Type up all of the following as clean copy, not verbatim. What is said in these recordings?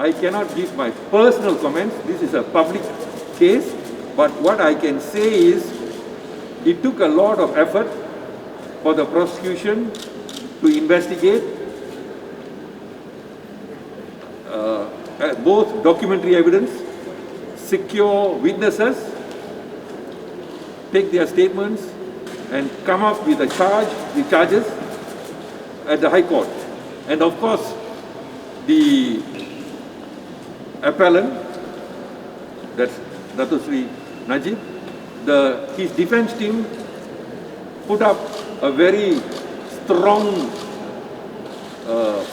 I cannot give my personal comments. This is a public case. But what I can say is, it took a lot of effort for the prosecution to investigate both documentary evidence, secure witnesses, take their statements, and come up with the charges at the High Court. And of course, the appellant, that's Dato Sri Najib, his defense team put up a very strong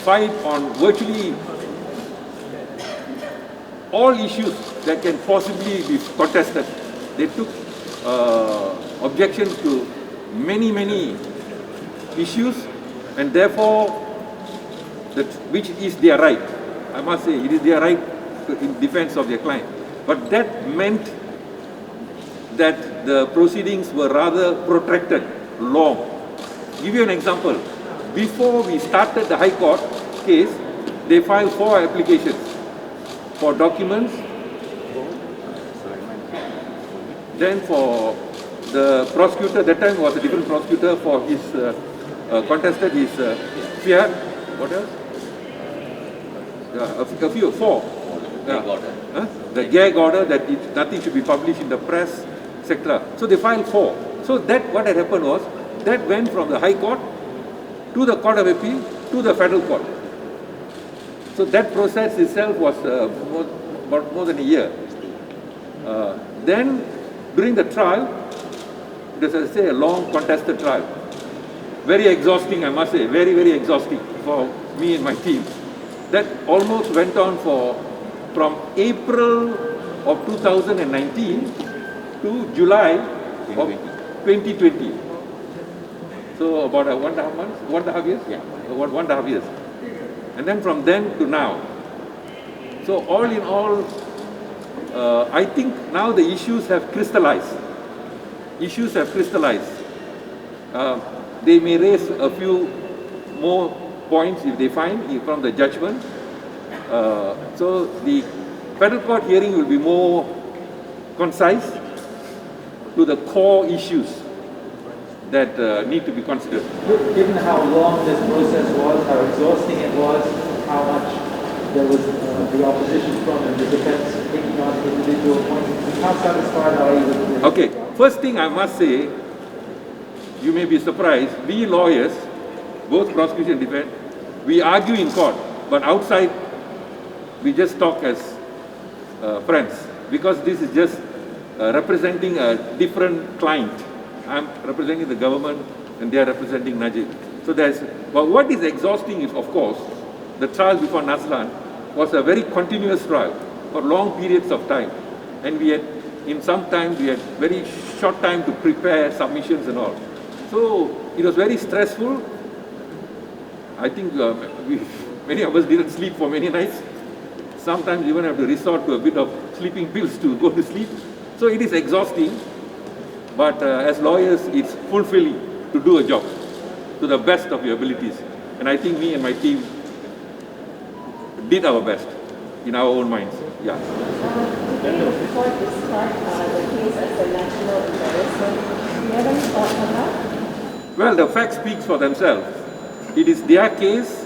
fight on virtually all issues that can possibly be contested. They took objections to many issues, and therefore, which is their right. I must say, it is their right in defense of their client. But that meant that the proceedings were rather protracted, long. Give you an example. Before we started the High Court case, they filed 4 applications for documents. Then for the prosecutor, that time was a different prosecutor for his contested his Fiat. What else? A few, 4. The gag order that nothing should be published in the press, etc. So they filed 4. So that what had happened was that went from the High Court to the Court of Appeal to the Federal Court. So that process itself was about more than a year. Then during the trial, it was, as I say, a long contested trial. Very exhausting, I must say, very exhausting for me and my team. That almost went on from April of 2019 to July of 2020. So about 1.5 months, 1.5 years? Yeah. About 1.5 years. And then from then to now. So all in all, I think now the issues have crystallized. Issues have crystallized. They may raise a few more points if they find from the judgment. So the Federal Court hearing will be more concise to the core issues that need to be considered. Given how long this process was, how exhausting it was, how much there was the opposition from and the defense taking on individual points, how satisfied are you with this? Okay, first thing I must say, you may be surprised, we lawyers, both prosecution and defense, we argue in court, but outside we just talk as friends, because this is just representing a different client. I'm representing the government and they are representing Najib. So but what is exhausting is, of course, the trial before Naslan was a very continuous trial for long periods of time. And we had, in some time, we had very short time to prepare submissions and all. So it was very stressful. I think many of us didn't sleep for many nights. Sometimes even have to resort to a bit of sleeping pills to go to sleep. So it is exhausting. But as lawyers, it's fulfilling to do a job to the best of your abilities. And I think me and my team did our best in our own minds. Yeah. The court described the case as a national embarrassment. Do you have any thoughts on that? Well, the facts speak for themselves. It is their case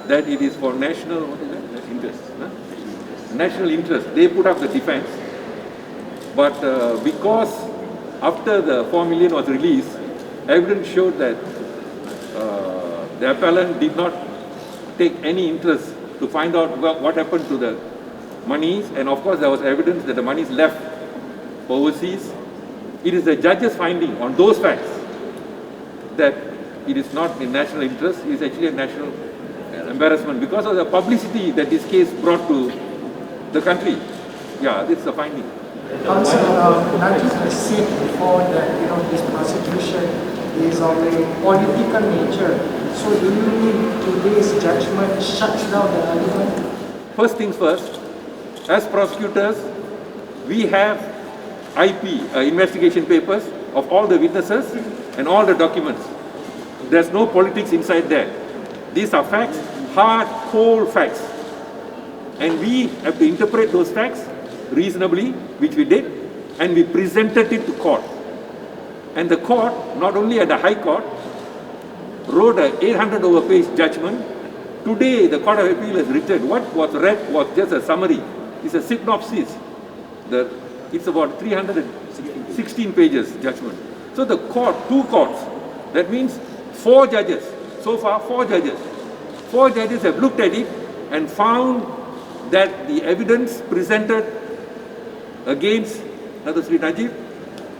that it is for national interest. National interest. They put up the defense. But because after the 4 million was released, evidence showed that the appellant did not take any interest to find out what happened to the monies, and of course there was evidence that the monies left overseas. It is the judge's finding on those facts that it is not in national interest, it is actually a national embarrassment because of the publicity that this case brought to the country. Yeah, this is the finding. Counsel, Najib has said before that this prosecution is of a political nature. So do you think today's judgment shuts down the argument? First things first, as prosecutors, we have IP, investigation papers of all the witnesses and all the documents. There's no politics inside there. These are facts, hard, cold facts. And we have to interpret those facts reasonably, which we did, and we presented it to court. And the court, not only at the High Court, wrote an 800 over page judgment. Today, the Court of Appeal has written, what was read was just a summary. It's a synopsis. It's about 316 pages judgment. So the court, 2 courts, that means 4 judges. So far, 4 judges. 4 judges have looked at it and found that the evidence presented against Dato' Sri Najib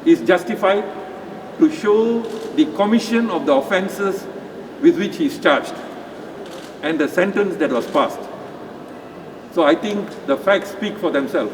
is justified to show the commission of the offences with which he is charged and the sentence that was passed. So I think the facts speak for themselves.